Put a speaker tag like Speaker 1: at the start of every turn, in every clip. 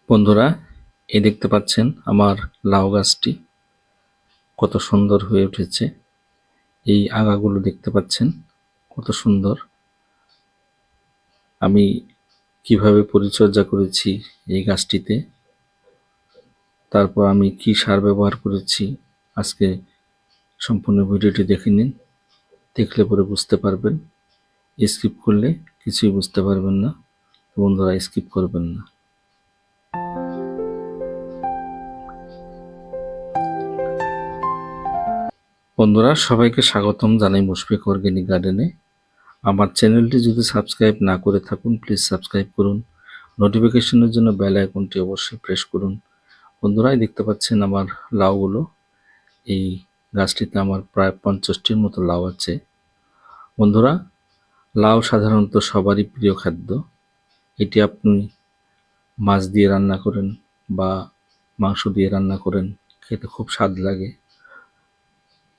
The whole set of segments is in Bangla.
Speaker 1: বন্ধুরা, এই দেখতে পাচ্ছেন আমার লাউ গাছটি কত সুন্দর হয়ে উঠেছে। এই আগাগুলো দেখতে পাচ্ছেন কত সুন্দর। আমি কিভাবে পরিচর্যা করেছি এই গাছটিতে, তারপর আমি কি সার ব্যবহার করেছি, আজকে সম্পূর্ণ ভিডিওটি দেখে নিন। দেখলে পরে বুঝতে পারবেন। স্কিপ করলে কিছুই বুঝতে পারবেন না। বন্ধুরা, স্কিপ করবেন না। বন্ধুরা, সবাইকে স্বাগতম জানাই মুশফিক অর্গানিক গার্ডেনে। আমার চ্যানেলটি যদি সাবস্ক্রাইব না করে থাকুন, প্লিজ সাবস্ক্রাইব করুন। নোটিফিকেশনের জন্য বেল আইকনটি অবশ্যই প্রেস করুন। বন্ধুরা, দেখতে পাচ্ছেন আমার লাউগুলো। এই গাছটিতে আমার প্রায় 50টির মতো লাউ আছে। বন্ধুরা, লাউ সাধারণত সবারই প্রিয় খাদ্য। এটি আপনি মাছ দিয়ে রান্না করেন বা মাংস দিয়ে রান্না করেন, খেতে খুব স্বাদ লাগে।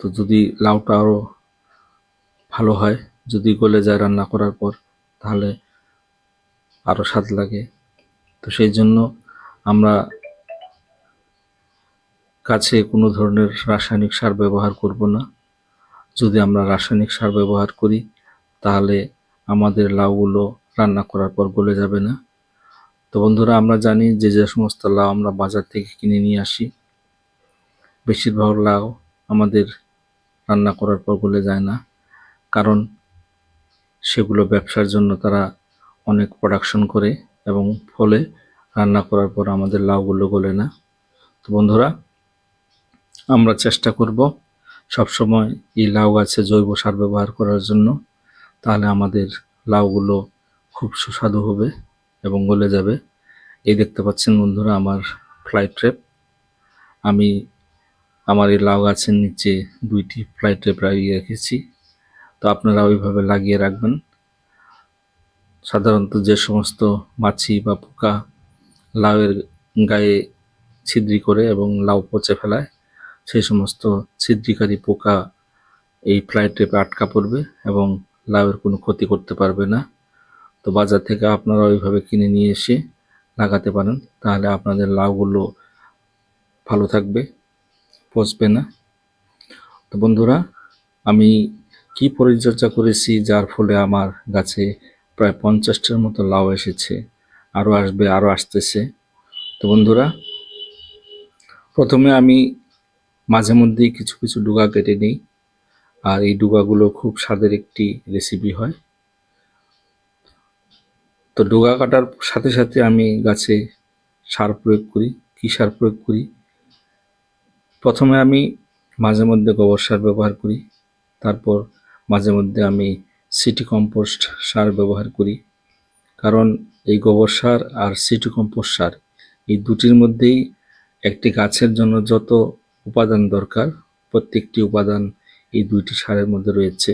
Speaker 1: তো যদি লাউটা আরও ভালো হয়, যদি গলে যায় রান্না করার পর, তাহলে আরও স্বাদ লাগে। তো সেই জন্য আমরা গাছে কোনো ধরনের রাসায়নিক সার ব্যবহার করব না। যদি আমরা রাসায়নিক সার ব্যবহার করি, তাহলে আমাদের লাউগুলো রান্না করার পর গলে যাবে না। তো বন্ধুরা, আমরা জানি যে সমস্ত লাউ আমরা বাজার থেকে কিনে নিয়ে আসি, বেশিরভাগ লাউ আমাদের রান্না করার পর গলে যায় না, কারণ সেগুলো ব্যবসার জন্য তারা অনেক প্রোডাকশন করে এবং ফলে রান্না করার পর আমাদের লাউগুলো গলে না। তো বন্ধুরা, আমরা চেষ্টা করব সবসময় এই লাউ গাছে জৈব সার ব্যবহার করার জন্য, তাহলে আমাদের লাউগুলো খুব সুস্বাদু হবে এবং গলে যাবে। এই দেখতে পাচ্ছেন বন্ধুরা আমার ফ্লাই ট্র্যাপ। আমি আমার এই লাউ গাছের নিচে 2টি ফ্লাই ট্র্যাপ লাগিয়ে রেখেছি। তো আপনারা ওইভাবে লাগিয়ে রাখবেন। সাধারণত যে সমস্ত মাছি বা পোকা লাউয়ের গায়ে ছিদ্রি করে এবং লাউ পচে ফেলায়, সেই সমস্ত ছিদ্রিকারী পোকা এই ফ্লাই ট্র্যাপে আটকা পড়বে এবং লাউয়ের কোনো ক্ষতি করতে পারবে না। তো বাজার থেকে আপনারা ওইভাবে কিনে নিয়ে এসে লাগাতে পারেন, তাহলে আপনাদের লাউগুলো ভালো থাকবে, পচবে না। তো বন্ধুরা, আমি কি পরিচর্যা করেছি যার ফলে আমার গাছে প্রায় 50টার মতো লাউ এসেছে, আরও আসবে, আরও আসতেছে। তো বন্ধুরা, প্রথমে আমি মাঝে মধ্যেই কিছু কিছু ডুগা কেটে নিই, আর এই ডুগাগুলো খুব স্বাদের একটি রেসিপি হয়। তো ডুগা কাটার সাথে সাথে আমি গাছে সার প্রয়োগ করি। কী সার প্রয়োগ করি? প্রথমে আমি মাঝে মধ্যে গোবর সার ব্যবহার করি, তারপর মাঝে মধ্যে আমি সিটি কম্পোস্ট সার ব্যবহার করি। কারণ এই গোবর সার আর সিটি কম্পোস্ট সার, এই দুটির মধ্যেই একটি গাছের জন্য যত উপাদান দরকার, প্রত্যেকটি উপাদান এই 2টি সারের মধ্যে রয়েছে।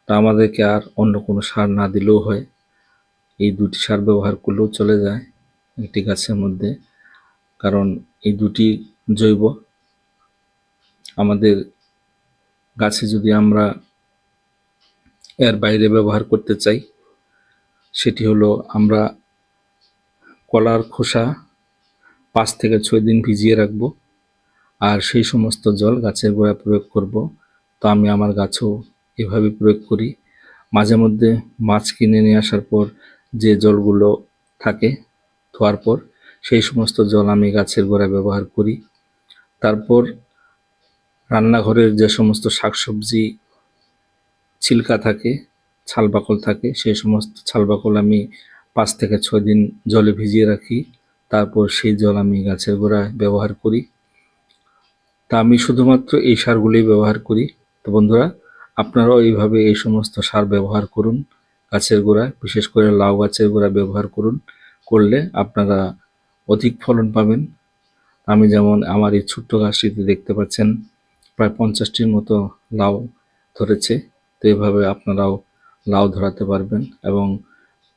Speaker 1: তা আমাদেরকে আর অন্য কোনো সার না দিলেও হয়, এই 2টি সার ব্যবহার করলেও চলে যায় একটি গাছের মধ্যে। কারণ এই 2টি জৈব। আমাদের গাছে যদি আমরা এর বাইরে ব্যবহার করতে চাই, সেটি হলো আমরা কলার খোসা 5 থেকে 6 দিন ভিজিয়ে রাখবো, আর সেই সমস্ত জল গাছের গোড়ায় প্রয়োগ করব। তো আমি আমার গাছেও এভাবে প্রয়োগ করি। মাঝে মধ্যে মাছ কিনে নিয়ে আসার পর যে জলগুলো থাকে ধোয়ার পর, সেই সমস্ত জল আমি গাছের গোড়ায় ব্যবহার করি। তারপর রান্নাঘরের যে সমস্ত শাকসবজি ছিলকা থাকে, ছালবাকল থাকে, সেই সমস্ত ছালবাকল আমি 5 থেকে 6 দিন জলে ভিজিয়ে রাখি। তারপর সেই জল আমি গাছের গোড়ায় ব্যবহার করি। তা আমি শুধুমাত্র এই সারগুলোই ব্যবহার করি। তো বন্ধুরা, আপনারাও এইভাবে এই সমস্ত সার ব্যবহার করুন গাছের গোড়ায়, বিশেষ করে লাউ গাছের গোড়ায় ব্যবহার করুন। করলে আপনারা অধিক ফলন পাবেন। আমি যেমন আমার এই ছোট্ট গাছটিতে দেখতে পাচ্ছেন প্রায় 50টির মতো লাউ ধরেছে। তো এইভাবে আপনারাও লাউ ধরাতে পারবেন এবং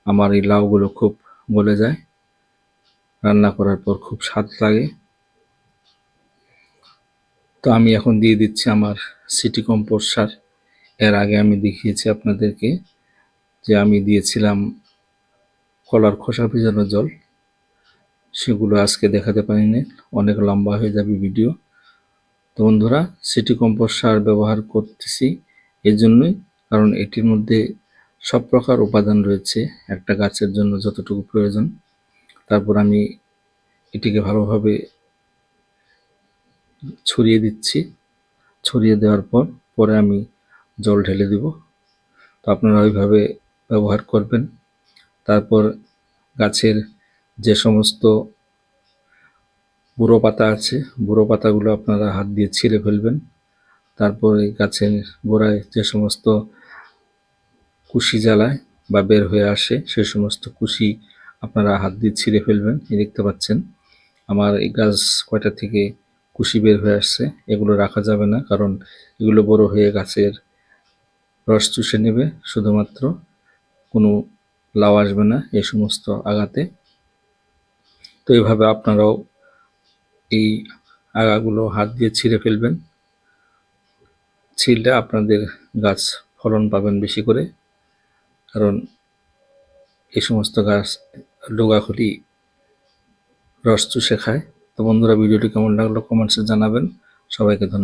Speaker 1: আমার এই লাউগুলো খুব গলে যায়, রান্না করার পর খুব স্বাদ লাগে। তো আমি এখন দিয়ে দিচ্ছি আমার সিটি কম্পোস্ট সার। এর আগে আমি দেখিয়েছি আপনাদেরকে যে আমি দিয়েছিলাম কলার খোসা ভিজানো জল। সেগুলো আজকে দেখাতে পারিনি, অনেক লম্বা হয়ে যাবে ভিডিও। তো বন্ধুরা, সিটি কম্পোস্ট সার ব্যবহার করতেছি এই জন্যই, কারণ এটির মধ্যে সব প্রকার উপাদান রয়েছে একটা গাছের জন্য যতটুকু প্রয়োজন। তারপর আমি এটিকে ভালোভাবে ছড়িয়ে দিচ্ছি। ছড়িয়ে দেওয়ার পরে আমি জল ঢেলে দিব। তো আপনারা ওইভাবে ব্যবহার করবেন। তারপর গাছের যে সমস্ত বুড়ো পাতা আছে, বুড়ো পাতাগুলো আপনারা হাত দিয়ে ছিঁড়ে ফেলবেন। তারপরে গাছের গোড়ায় যে সমস্ত কুশি জ্বালায় বা বের হয়ে আসে, সে সমস্ত কুশি আপনারা হাত দিয়ে ছিঁড়ে ফেলবেন। এই দেখতে পাচ্ছেন আমার এই গাছ কয়টা থেকে কুশি বের হয়ে আসছে। এগুলো রাখা যাবে না, কারণ এগুলো বড় হয়ে গাছের রস চুষে নেবে, শুধুমাত্র কোনো লাউ আসবে না এই সমস্ত আগাতে। তো এইভাবে আপনারাও এই আগাগুলো হাত দিয়ে ছিঁড়ে ফেলবেন। ছিঁড়লে আপনাদের গাছ ফলন পাবেন বেশি করে, কারণ এই সমস্ত গাছ ডোগাখুলি রস চুষে খায়। তো বন্ধুরা, ভিডিওটি কেমন লাগলো কমেন্টসে জানাবেন। সবাইকে ধন্যবাদ।